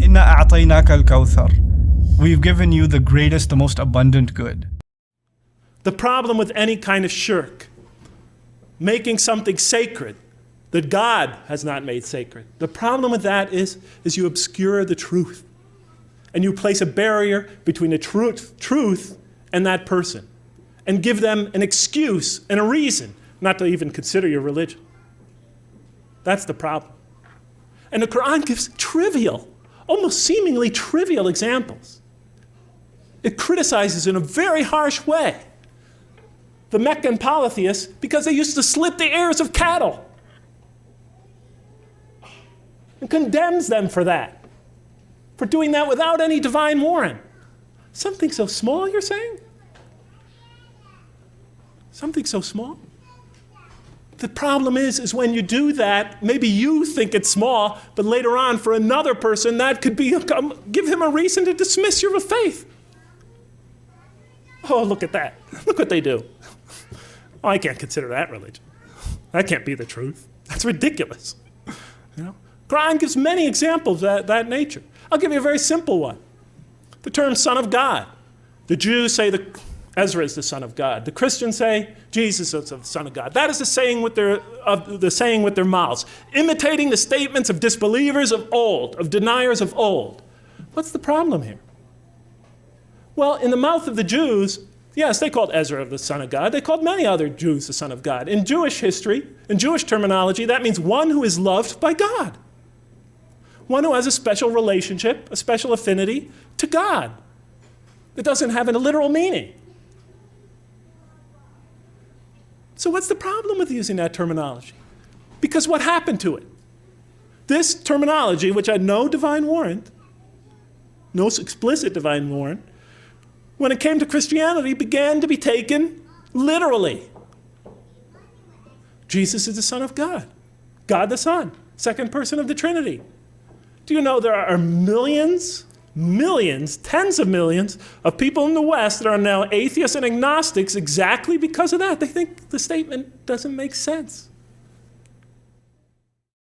إِنَّا أَعْطَيْنَاكَ الْكَوْثَرَ. We've given you the greatest, the most abundant good. The problem with any kind of shirk, making something sacred that God has not made sacred, the problem with that is you obscure the truth. And you place a barrier between the truth and that person, and give them an excuse and a reason not to even consider your religion. That's the problem. And the Quran gives trivial, almost seemingly trivial examples. It criticizes in a very harsh way the Meccan polytheists because they used to slit the ears of cattle, and condemns them for that, for doing that without any divine warrant. Something so small, you're saying? Something so small? The problem is when you do that, maybe you think it's small, but later on for another person, that could be, give him a reason to dismiss your faith. Oh, look at that. Look what they do. Oh, I can't consider that religion. That can't be the truth. That's ridiculous. You know? Quran gives many examples of that nature. I'll give you a very simple one. The term son of God. The Jews say Ezra is the son of God. The Christians say Jesus is the son of God. That is the saying with their mouths, imitating the statements of disbelievers of old, of deniers of old. What's the problem here? Well, in the mouth of the Jews, yes, they called Ezra the son of God. They called many other Jews the son of God. In Jewish history, in Jewish terminology, that means one who is loved by God. One who has a special relationship, a special affinity to God. It doesn't have a literal meaning. So what's the problem with using that terminology? Because what happened to it? This terminology, which had no divine warrant, no explicit divine warrant, when it came to Christianity, began to be taken literally. Jesus is the Son of God. God the Son, second person of the Trinity. Do you know there are millions, tens of millions of people in the West that are now atheists and agnostics exactly because of that? They think the statement doesn't make sense.